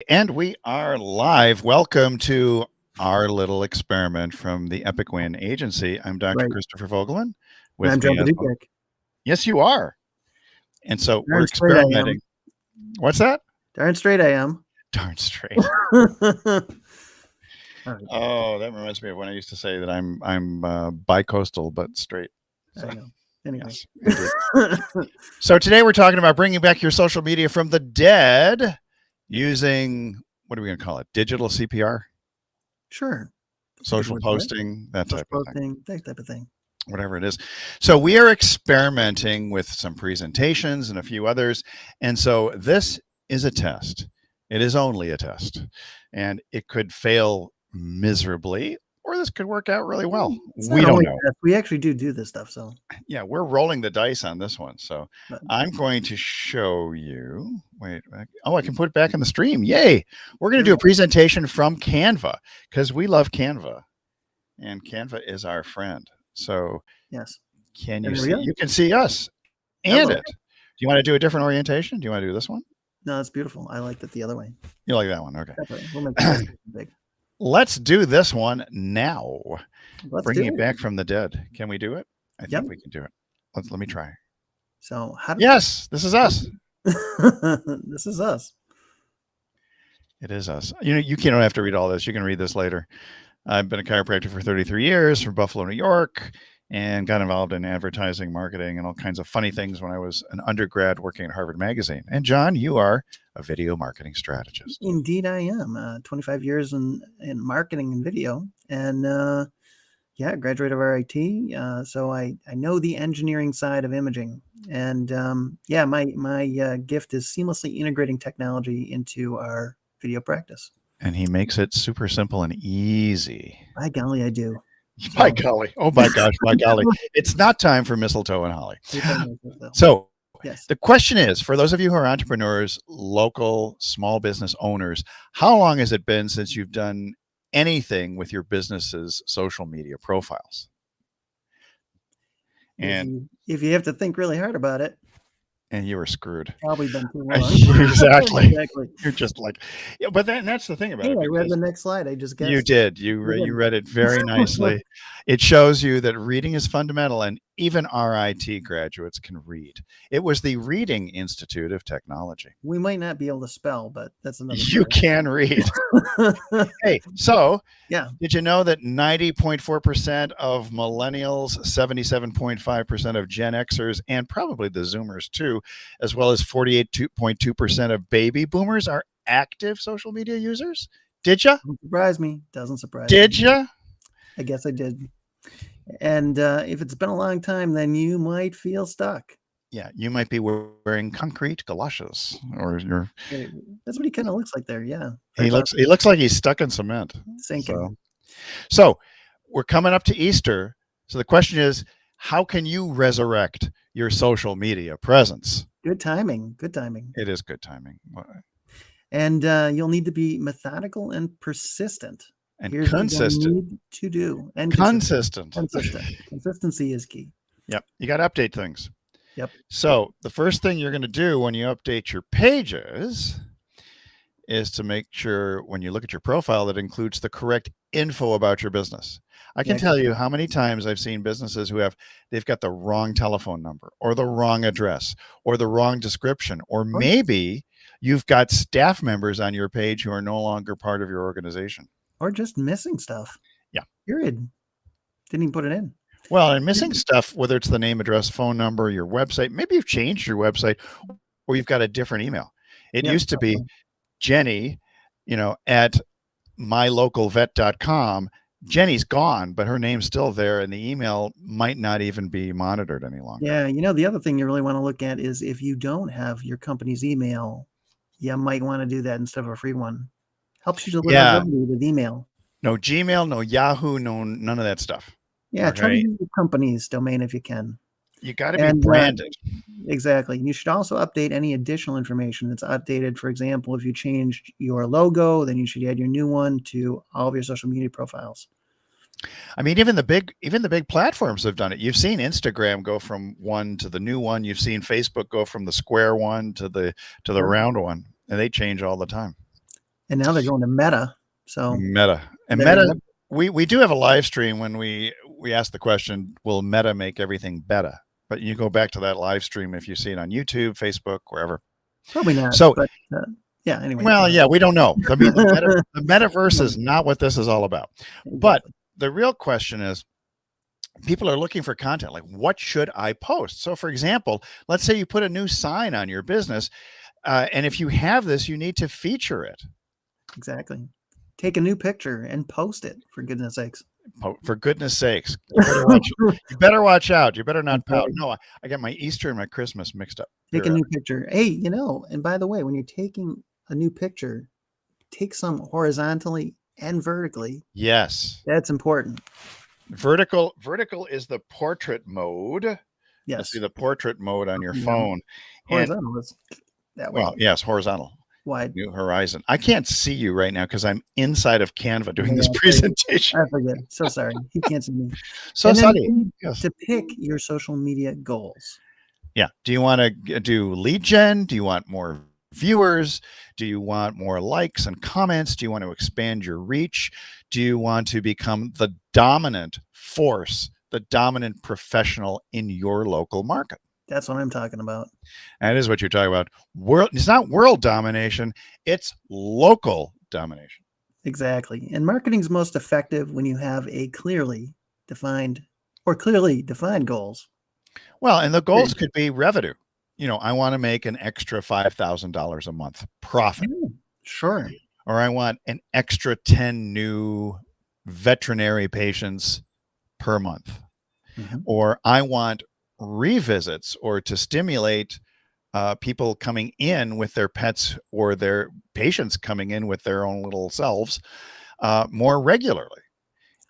And we are live. Welcome to our little experiment from the Epic Win Agency. I'm Dr. Right. Christopher Vogelman. And I'm With John me as well. Paducek. Yes, you are. And so we're Darn straight I am. experimenting. What's that? Darn straight I am. Darn straight. All right. Oh, that reminds me of when I used to say that I'm bi-coastal but straight. I know. Anyway. Yes, indeed. So today we're talking about bringing back your social media from the dead using, what are we going to call it? Digital CPR? Sure. Social posting, that type of thing. That type of thing. Whatever it is. So we are experimenting with some presentations and a few others. And so this is a test. It is only a test. And it could fail miserably, or this could work out really well. We don't know. We actually do this stuff. So yeah, we're rolling the dice on this one. So I'm going to show you. Wait. Oh, I can put it back in the stream. Yay. We're going to do a presentation from Canva because we love Canva. And Canva is our friend. So yes, can you see? You can see us and it. Do you want to do a different orientation? Do you want to do this one? No, that's beautiful. I liked it the other way. You like that one? Okay. We'll make it big. Let's do this one now. Bringing it back from the dead. Can we do it? I think we can do it. Let me try. So how? Yes, this is us. This is us. It is us. You don't have to read all this. You can read this later. I've been a chiropractor for 33 years from Buffalo, New York, and got involved in advertising, marketing, and all kinds of funny things when I was an undergrad working at Harvard Magazine. And John, you are a video marketing strategist. Indeed, I am. 25 years in marketing and video, and graduate of RIT. So I know the engineering side of imaging, and my gift is seamlessly integrating technology into our video practice. And he makes it super simple and easy. By golly, I do. By golly. Oh, my gosh, by golly. It's not time for mistletoe and holly. So yes. The question is, for those of you who are entrepreneurs, local small business owners, how long has it been since you've done anything with your business's social media profiles? And if you have to think really hard about it, and you were screwed. Probably been too long. Exactly. You're just like, yeah, but that's the thing about it. I read the next slide. I just guessed. You did. You read it very nicely. It shows you that reading is fundamental, and even RIT graduates can read. It was the Reading Institute of Technology. We might not be able to spell, but that's another. You can read. Hey, so yeah. Did you know that 90.4% of millennials, 77.5% of Gen Xers, and probably the Zoomers too, as well as 48.2% of baby boomers are active social media users? Did you? Doesn't surprise me. Doesn't surprise me. Did you? I guess I did. And if it's been a long time, then you might feel stuck. Yeah, you might be wearing concrete galoshes, or you're. That's what he kind of looks like there. Yeah, he looks like he's stuck in cement. Sinking. So we're coming up to Easter. So the question is, how can you resurrect your social media presence? Good timing. Good timing. It is good timing. And you'll need to be methodical and persistent. And consistent. What you need to do. And consistent. Consistency is key. Yep. You got to update things. Yep. So the first thing you're going to do when you update your pages is to make sure when you look at your profile that includes the correct info about your business. I can tell you how many times I've seen businesses who they've got the wrong telephone number or the wrong address or the wrong description, or maybe you've got staff members on your page who are no longer part of your organization. Or just missing stuff. Yeah. Period. Didn't even put it in. Well, and missing stuff, whether it's the name, address, phone number, your website, maybe you've changed your website or you've got a different email. It used to be Jenny, at mylocalvet.com. Jenny's gone, but her name's still there, and the email might not even be monitored any longer. Yeah, the other thing you really want to look at is if you don't have your company's email, you might want to do that instead of a free one. Helps you deliver with email. No Gmail, no Yahoo, no none of that stuff. Yeah, try to use your company's domain if you can. You got to be branded. Exactly. You should also update any additional information that's updated. For example, if you changed your logo, then you should add your new one to all of your social media profiles. I mean, even the big platforms have done it. You've seen Instagram go from one to the new one. You've seen Facebook go from the square one to the round one, and they change all the time. And now they're going to Meta. So Meta. And there you Meta, go. we do have a live stream when we ask the question, will Meta make everything better? But you go back to that live stream if you see it on YouTube, Facebook, wherever. Probably not. So, But yeah, anyway. well, yeah, we don't know. I mean, the metaverse is No, not what this is all about. But exactly. the real question is, people are looking for content. Like, what should I post? So, for example, let's say you put a new sign on your business, and if you have this, you need to feature it. Exactly. Take a new picture and post it, for goodness sakes. For goodness sakes, you better watch out. You better not pout. Okay. No, I got my Easter and my Christmas mixed up. Take a new picture. Hey, and by the way, when you're taking a new picture, take some horizontally and vertically. Yes. That's important. Vertical is the portrait mode. You'll Yes. see the portrait mode on your Yeah. phone. And Horizontal is that way. well, yes, horizontal. Wide. New horizon. I can't see you right now because I'm inside of Canva doing this Yeah, presentation. I forget. So sorry. He can't see me. So And then sorry. you need Yes. to pick your social media goals. Yeah. Do you want to do lead gen? Do you want more viewers? Do you want more likes and comments? Do you want to expand your reach? Do you want to become the dominant force, the dominant professional in your local market? That's what I'm talking about. That is what you're talking about. It's not world domination, it's local domination. Exactly. And marketing's most effective when you have a clearly defined goals. Well, and the goals could be revenue. I want to make an extra $5,000 a month profit. Sure. Or I want an extra 10 new veterinary patients per month. Mhm. Or I want revisits, or to stimulate people coming in with their pets, or their patients coming in with their own little selves more regularly.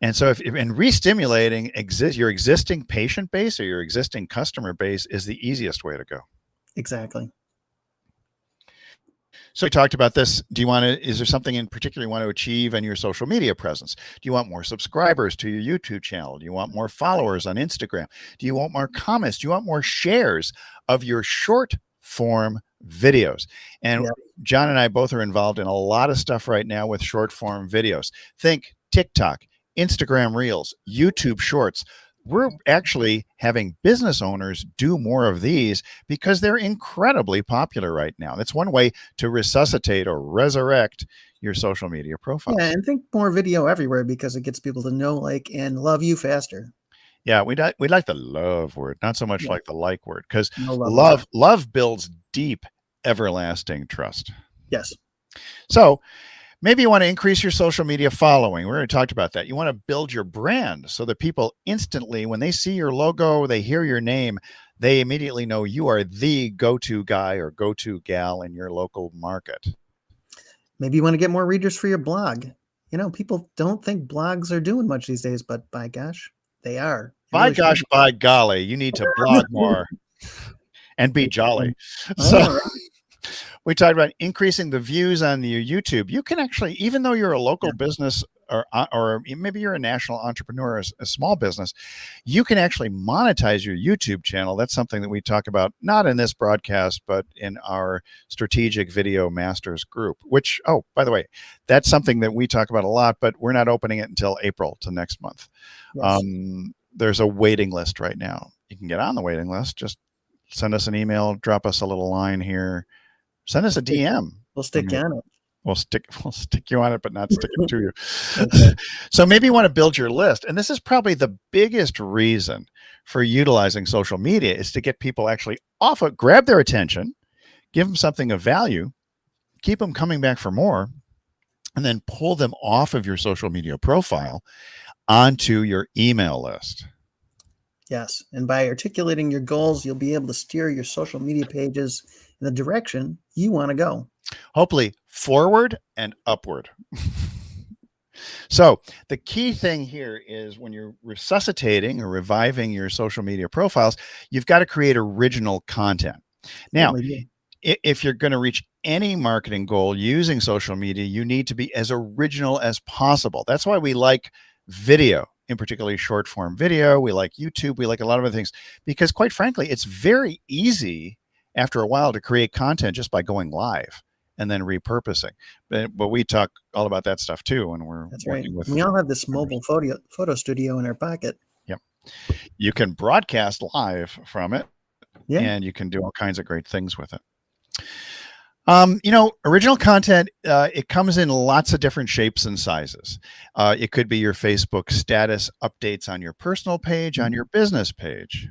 And so and re-stimulating your existing patient base or your existing customer base is the easiest way to go. Exactly. So we talked about this. Is there something in particular you want to achieve in your social media presence? Do you want more subscribers to your YouTube channel? Do you want more followers on Instagram? Do you want more comments? Do you want more shares of your short form videos? And Yeah. John and I both are involved in a lot of stuff right now with short form videos. Think TikTok, Instagram Reels, YouTube Shorts. We're actually having business owners do more of these because they're incredibly popular right now. That's one way to resuscitate or resurrect your social media profile. Yeah, and think more video everywhere because it gets people to know, like, and love you faster. Yeah, we like the love word, not so much like the like word, because No love. love builds deep, everlasting trust. Yes. So maybe you want to increase your social media following. We already talked about that. You want to build your brand so that people instantly, when they see your logo, they hear your name, they immediately know you are the go-to guy or go-to gal in your local market. Maybe you want to get more readers for your blog. People don't think blogs are doing much these days, but by gosh, they are. By gosh, by golly, you need to blog more and be jolly. So we talked about increasing the views on your YouTube. You can actually, even though you're a local business or maybe you're a national entrepreneur, a small business, you can actually monetize your YouTube channel. That's something that we talk about, not in this broadcast, but in our Strategic Video Masters group, which, oh, by the way, that's something that we talk about a lot, but we're not opening it until April to next month. Yes. There's a waiting list right now. You can get on the waiting list. Just send us an email, drop us a little line here, send us a DM. We'll stick you on it. We'll stick you on it, but not stick it to you. Okay. So maybe you want to build your list. And this is probably the biggest reason for utilizing social media, is to get people actually grab their attention, give them something of value, keep them coming back for more, and then pull them off of your social media profile onto your email list. Yes. And by articulating your goals, you'll be able to steer your social media pages in the direction you want to go. Hopefully forward and upward. So the key thing here is, when you're resuscitating or reviving your social media profiles, you've got to create original content. Now, if you're going to reach any marketing goal using social media, you need to be as original as possible. That's why we like video, in particularly short form video. We like YouTube. We like a lot of other things because, quite frankly, it's very easy after a while to create content just by going live and then repurposing. But we talk all about that stuff too when we're That's right. working with. We all have this mobile photo studio in our pocket. Yep. You can broadcast live from it, Yeah. and you can do all kinds of great things with it. Original content, it comes in lots of different shapes and sizes. It could be your Facebook status updates on your personal page, on your business page.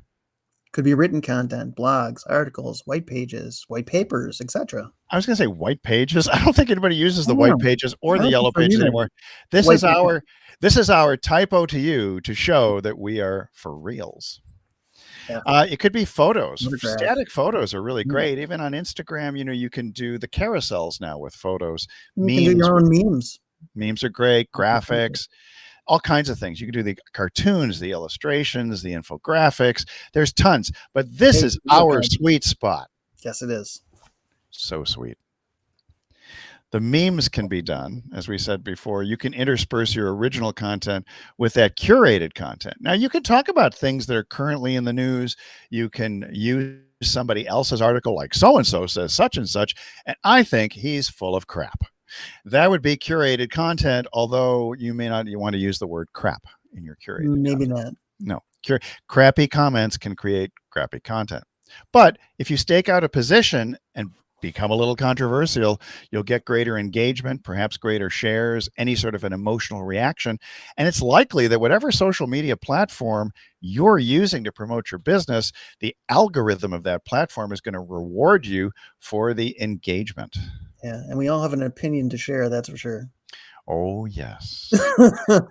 Could be written content, blogs, articles, white pages, white papers, etc. I was going to say white pages. I don't think anybody uses the white pages or the yellow pages anymore. This is our typo to you to show that we are for reals. Yeah. It could be photos. Static photos are really great. Even on Instagram, you can do the carousels now with photos. You can do your own memes. Memes are great. Graphics, all kinds of things. You can do the cartoons, the illustrations, the infographics. There's tons. But this is our sweet spot. Yes, it is. So sweet. The memes can be done, as we said before. You can intersperse your original content with that curated content. Now, you can talk about things that are currently in the news. You can use somebody else's article, like so-and-so says such and such, and I think he's full of crap. That would be curated content, although you may not want to use the word crap in your curated Maybe content. not. No. Crappy comments can create crappy content. But if you stake out a position and become a little controversial, you'll get greater engagement, perhaps greater shares, any sort of an emotional reaction. And it's likely that whatever social media platform you're using to promote your business, the algorithm of that platform is going to reward you for the engagement. Yeah, and we all have an opinion to share, that's for sure. Oh, yes.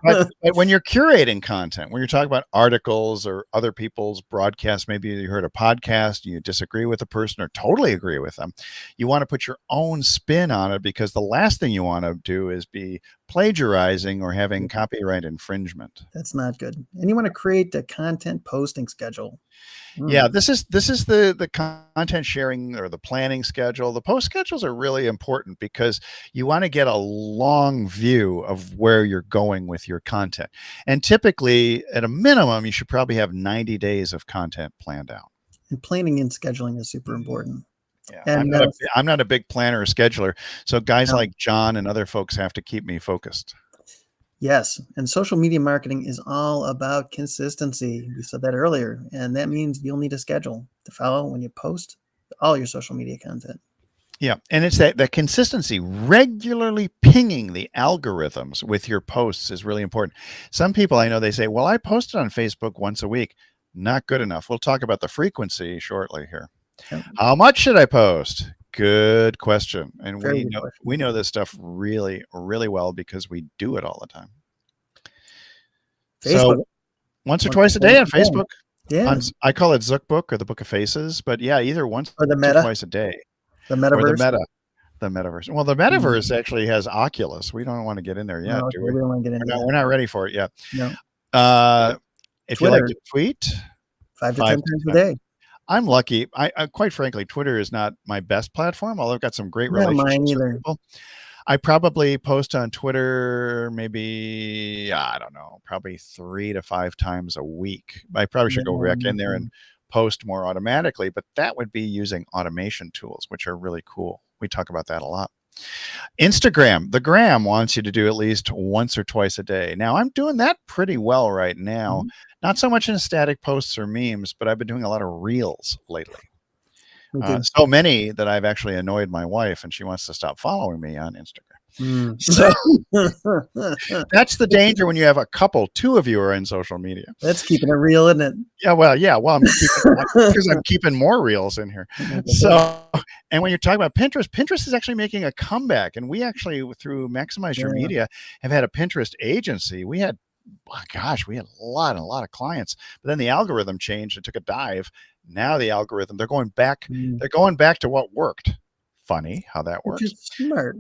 but when you're curating content, when you're talking about articles or other people's broadcasts, maybe you heard a podcast, you disagree with a person or totally agree with them, you want to put your own spin on it, because the last thing you want to do is be plagiarizing or having copyright infringement. That's not good. And you want to create a content posting schedule. Yeah, this is the content sharing or the planning schedule. The post schedules are really important because you want to get a long view of where you're going with your content. And typically, at a minimum, you should probably have 90 days of content planned out. And planning and scheduling is super important. Yeah, and I'm not a big planner or scheduler, so guys like John and other folks have to keep me focused. Yes, and social media marketing is all about consistency. We said that earlier, and that means you'll need a schedule to follow when you post all your social media content. Yeah, and it's that consistency, regularly pinging the algorithms with your posts is really important. Some people I know, they say, well, I posted on Facebook once a week. Not good enough. We'll talk about the frequency shortly here. Yep. How much should I post? Good question. And we know this stuff really, really well because we do it all the time. Facebook. So once or twice a day on Facebook. Yeah. I call it Zook Book or the Book of Faces, but yeah, either once or or twice a day. The metaverse. Or the metaverse. Well, the metaverse actually has Oculus. We don't want to get in there yet, do we? We don't want to get into that. We're not ready for it yet. No. If you like to tweet, 5 to 10 times a day. I'm lucky. I quite frankly, Twitter is not my best platform, although I've got some great relationships with people. I probably post on Twitter maybe, I don't know, probably 3 to 5 times a week. I probably should go back in there and post more automatically, but that would be using automation tools, which are really cool. We talk about that a lot. Instagram, the gram wants you to do at least once or twice a day. Now, I'm doing that pretty well right now. Not so much in static posts or memes, but I've been doing a lot of reels lately. So many that I've actually annoyed my wife, and she wants to stop following me on Instagram. So that's the danger when you have a couple, 2 of you are in social media. That's keeping it real, isn't it? Yeah, well, because I'm keeping more reels in here. So, and when you're talking about Pinterest is actually making a comeback, and we actually, through Maximize Your Media, have had a Pinterest agency. We had a lot of clients, but then the algorithm changed and took a dive. Now the algorithm, they're going back to what worked. Funny how that works. Which is smart.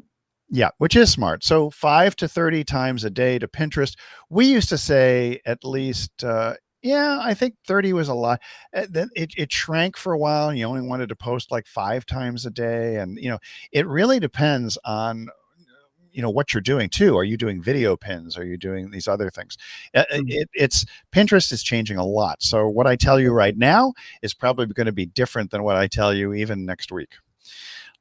Yeah, which is smart. So 5 to 30 times a day to Pinterest. We used to say at least, I think 30 was a lot. Then it shrank for a while, and you only wanted to post like 5 times a day. And, it really depends on, what you're doing too. Are you doing video pins? Are you doing these other things? Pinterest is changing a lot. So what I tell you right now is probably going to be different than what I tell you even next week.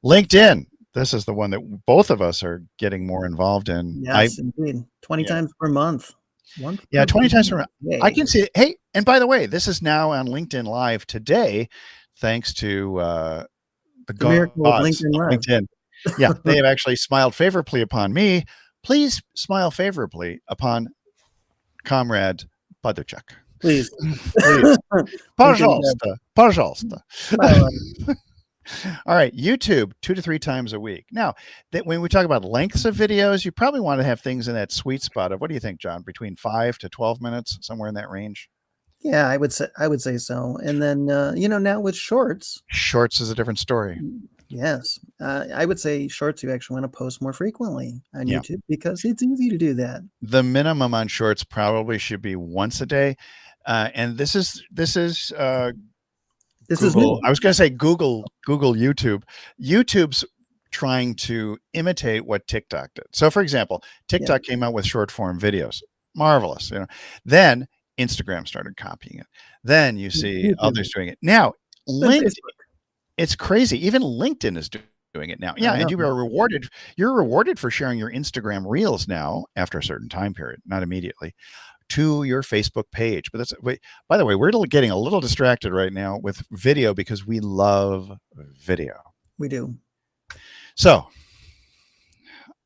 LinkedIn. This is the one that both of us are getting more involved in. Yes, indeed. 20 Yeah. times per month. Once Yeah, per 20 times month. around. I Yay. can see it. Hey, and by the way, this is now on LinkedIn Live today, thanks to the The miracle of gods LinkedIn of Live. LinkedIn. Yeah, they have actually smiled favorably upon me. Please smile favorably upon Comrade Paduchuk. Please. Please. LinkedIn Dev. Пожалуйста. Пожалуйста. Smile on it. All right, YouTube 2 to 3 times a week. Now, that when we talk about lengths of videos, you probably want to have things in that sweet spot of, what do you think, John? Between 5 to 12 minutes, somewhere in that range. Yeah, I would say so. And then now with shorts, Shorts is a different story. yes, I would say shorts you actually want to post more frequently on Yeah. YouTube because it's easy to do that. The minimum on shorts probably should be once a day. And this is This is Google. new. I was going to say Google YouTube. YouTube's trying to imitate what TikTok did. So, for example, TikTok came out with short form videos. Marvelous. Then Instagram started copying it. Then you see others doing it. Now, LinkedIn, it's crazy. Even LinkedIn is doing it now. Yeah, and you are rewarded. You're rewarded for sharing your Instagram reels now after a certain time period, not immediately, to your Facebook page. But by the way, we're getting a little distracted right now with video because we love video. We do. So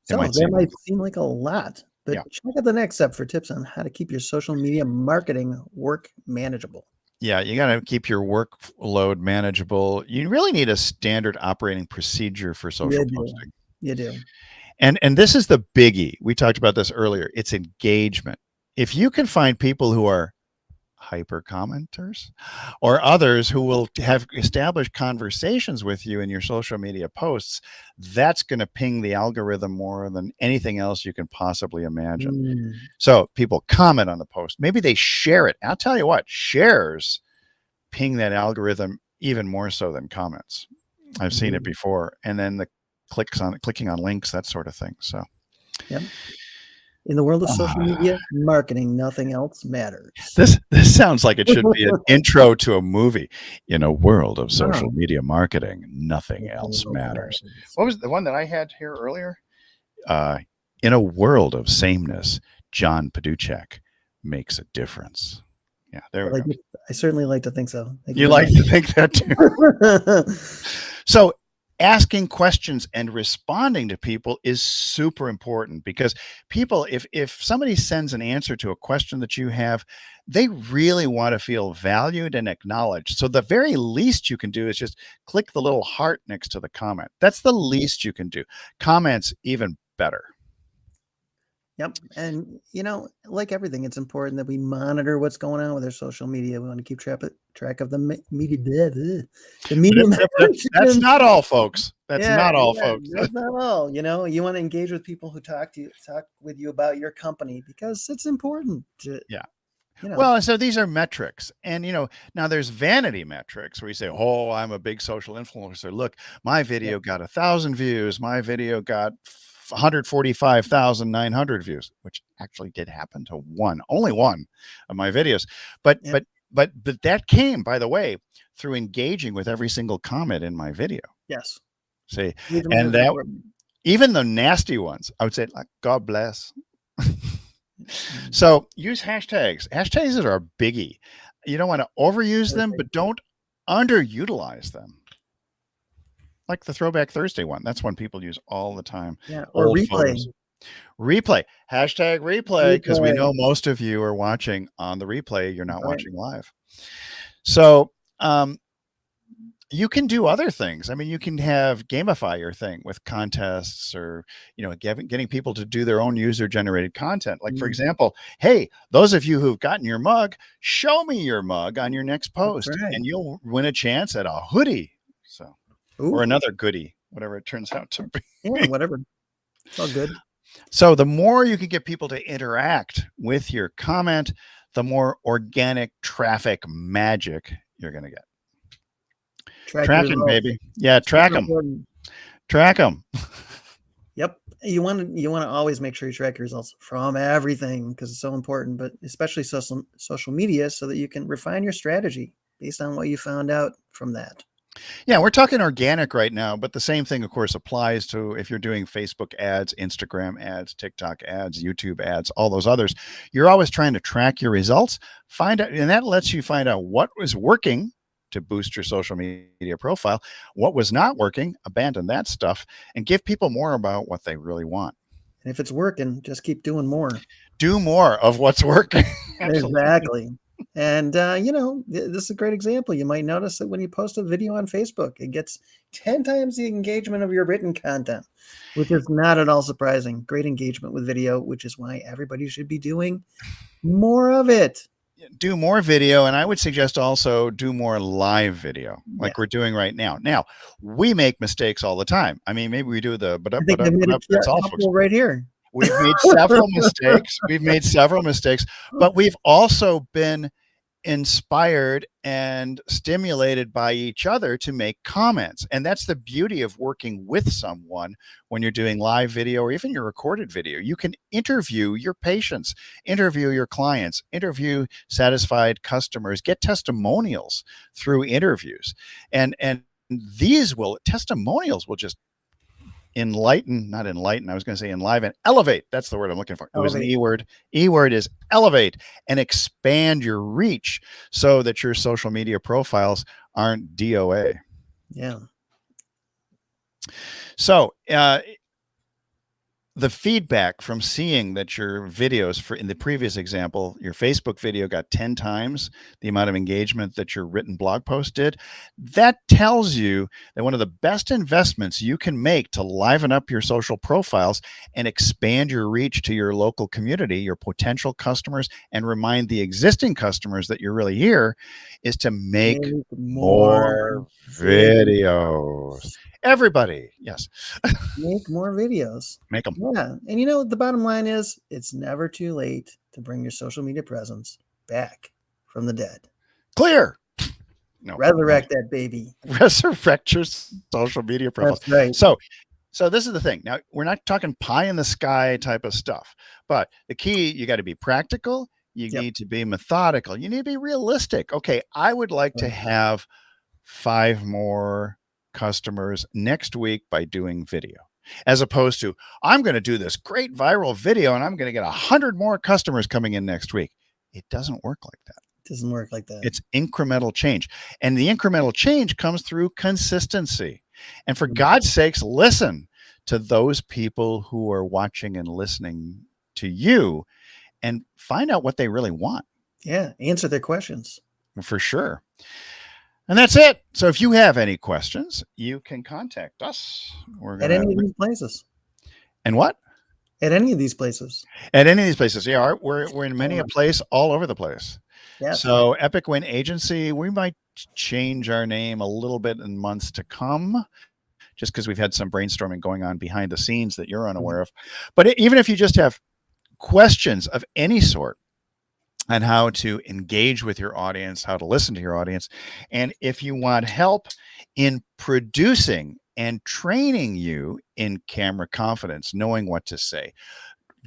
that might seem like a lot, but check out the next step for tips on how to keep your social media marketing work manageable. Yeah, you got to keep your workload manageable. You really need a standard operating procedure for social posting. You do. And this is the biggie. We talked about this earlier. It's engagement. If you can find people who are hyper commenters or others who will have established conversations with you in your social media posts, that's going to ping the algorithm more than anything else you can possibly imagine. So people comment on the post. Maybe they share it. I'll tell you what, shares ping that algorithm even more so than comments. I've seen it before. And then the clicking on links, that sort of thing. So yep. In the world of social media marketing, nothing else matters. This sounds like it should be an intro to a movie. In a world of social media marketing, nothing else matters. What was the one that I had here earlier? In a world of sameness, John Paduchuk makes a difference. Yeah, there we go. I certainly like to think so. You like to think that too. So asking questions and responding to people is super important because people, if somebody sends an answer to a question that you have, they really want to feel valued and acknowledged. So the very least you can do is just click the little heart next to the comment. That's the least you can do. Comments, even better. Yep. And, like everything, it's important that we monitor what's going on with our social media. We want to keep track of the media. That's not all, folks. That's not all, folks. That's not all. You want to engage with people who talk with you about your company because it's important to, Well, so these are metrics. And, now there's vanity metrics where you say, oh, I'm a big social influencer. Look, my video got 1,000 views. My video got 145,900 views, which actually did happen to only one of my videos. But that came, by the way, through engaging with every single comment in my video. Yes. See, and that even the nasty ones, I would say, like, God bless. So use hashtags. Hashtags are a biggie. You don't want to overuse them, but don't underutilize them. Like the Throwback Thursday one. That's one people use all the time. Yeah, or replay. Replay. Hashtag replay, because we know most of you are watching on the replay. You're not watching live. So you can do other things. I mean, you can gamify your thing with contests or, getting people to do their own user-generated content. Like, for example, hey, those of you who've gotten your mug, show me your mug on your next post, and you'll win a chance at a hoodie. So. Or another goodie, whatever it turns out to be. Yeah, whatever. It's all good. So the more you can get people to interact with your comment, the more organic traffic magic you're going to get. Tracking, baby. Yeah, track them. Track them. Yep. You want to always make sure you track your results from everything because it's so important, but especially social media so that you can refine your strategy based on what you found out from that. Yeah, we're talking organic right now, but the same thing, of course, applies to if you're doing Facebook ads, Instagram ads, TikTok ads, YouTube ads, all those others. You're always trying to track your results, find out, and that lets you find out what was working to boost your social media profile, what was not working, abandon that stuff, and give people more about what they really want. And if it's working, just keep doing more. Do more of what's working. Absolutely. Exactly. And, this is a great example. You might notice that when you post a video on Facebook, it gets 10 times the engagement of your written content, which is not at all surprising. Great engagement with video, which is why everybody should be doing more of it. Do more video, and I would suggest also do more live video like we're doing right now. Now, we make mistakes all the time. I mean, maybe we do the I think I made that's all, a folks. couple right here. We've made several mistakes. We've made several mistakes, but we've also been inspired and stimulated by each other to make comments. And that's the beauty of working with someone when you're doing live video or even your recorded video. You can interview your patients, interview your clients, interview satisfied customers, get testimonials through interviews. And testimonials will just not enlighten. I was going to say enliven, elevate. That's the word I'm looking for. It was an E word. E word is elevate and expand your reach so that your social media profiles aren't DOA. Yeah. So, the feedback from seeing that your videos in the previous example, your Facebook video got 10 times the amount of engagement that your written blog post did, that tells you that one of the best investments you can make to liven up your social profiles and expand your reach to your local community, your potential customers, and remind the existing customers that you're really here is to make more videos. Everybody, yes. Make more videos. Make them. Yeah. And the bottom line is it's never too late to bring your social media presence back from the dead. Clear. No. Resurrect that baby. Resurrect your social media profile. That's right. So this is the thing. Now, we're not talking pie in the sky type of stuff, but the key, you got to be practical. You need to be methodical. You need to be realistic. Okay, I would like to have 5 more customers next week by doing video, as opposed to I'm going to do this great viral video and I'm going to get 100 more customers coming in next week. It doesn't work like that. It doesn't work like that. It's incremental change, and the incremental change comes through consistency. And for God's sakes, listen to those people who are watching and listening to you and find out what they really want. Yeah, answer their questions. For sure. And that's it. So if you have any questions, you can contact us. At any of these places. And what? At any of these places. At any of these places. Yeah, we're in many a place all over the place. Yeah. So Epic Win Agency, we might change our name a little bit in months to come, just because we've had some brainstorming going on behind the scenes that you're unaware of. But even if you just have questions of any sort, on how to engage with your audience, how to listen to your audience. And if you want help in producing and training you in camera confidence, knowing what to say,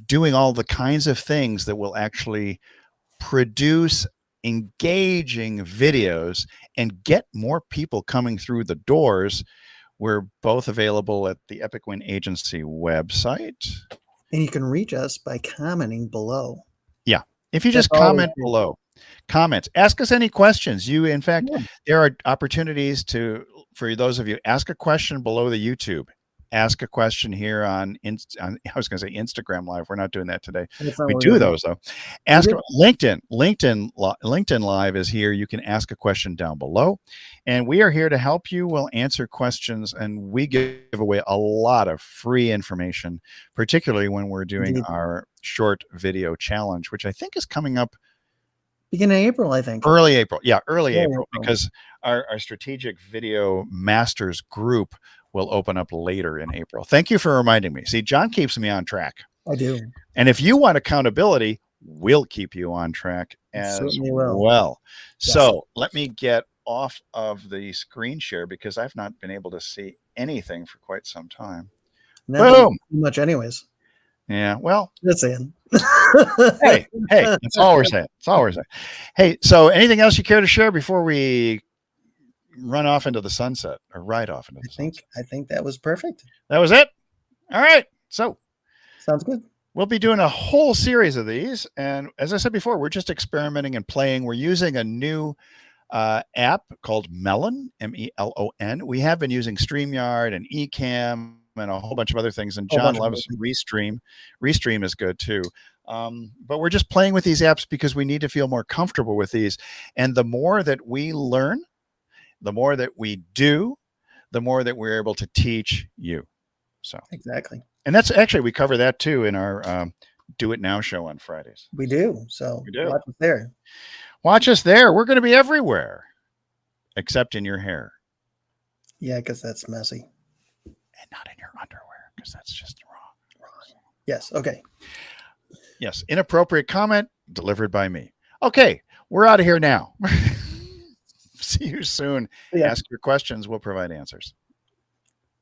doing all the kinds of things that will actually produce engaging videos and get more people coming through the doors, we're both available at the Epic Win Agency website. And you can reach us by commenting below. Yeah. If you just comment below, comments, ask us any questions. In fact, there are opportunities for those of you, ask a question below the YouTube, ask a question here on I was going to say Instagram Live. We're not doing that today. We do those though. Ask LinkedIn Live is here. You can ask a question down below, and we are here to help you. We'll answer questions, and we give away a lot of free information, particularly when we're doing our short video challenge, which I think is coming up beginning of April, I think. Early April. Yeah, early April, because our strategic video masters group will open up later in April. Thank you for reminding me. See, John keeps me on track. I do. And if you want accountability, we'll keep you on track as well. Yes. So let me get off of the screen share because I've not been able to see anything for quite some time. Boom. Too much anyways. Yeah, well. Just saying. hey, that's all we're saying. That's all we're saying. Hey, so anything else you care to share before we run off into the sunset or ride off into the sunset. I think that was perfect. That was it. All right. So Sounds good. we'll be doing a whole series of these. And as I said before, we're just experimenting and playing. We're using a new app called Melon, Melon. We have been using StreamYard and Ecamm and a whole bunch of other things. And John loves Restream. Restream is good too. But we're just playing with these apps because we need to feel more comfortable with these. And the more that we learn, the more that we do, the more that we're able to teach you. So exactly. And that's actually, we cover that too in our Do It Now show on Fridays. We do. So watch us there. Watch us there. We're going to be everywhere except in your hair. Yeah, because that's messy. And not in your underwear, because that's just wrong. Yes. Okay. Yes. Inappropriate comment delivered by me. Okay. We're out of here now. See you soon. Yeah. Ask your questions. We'll provide answers.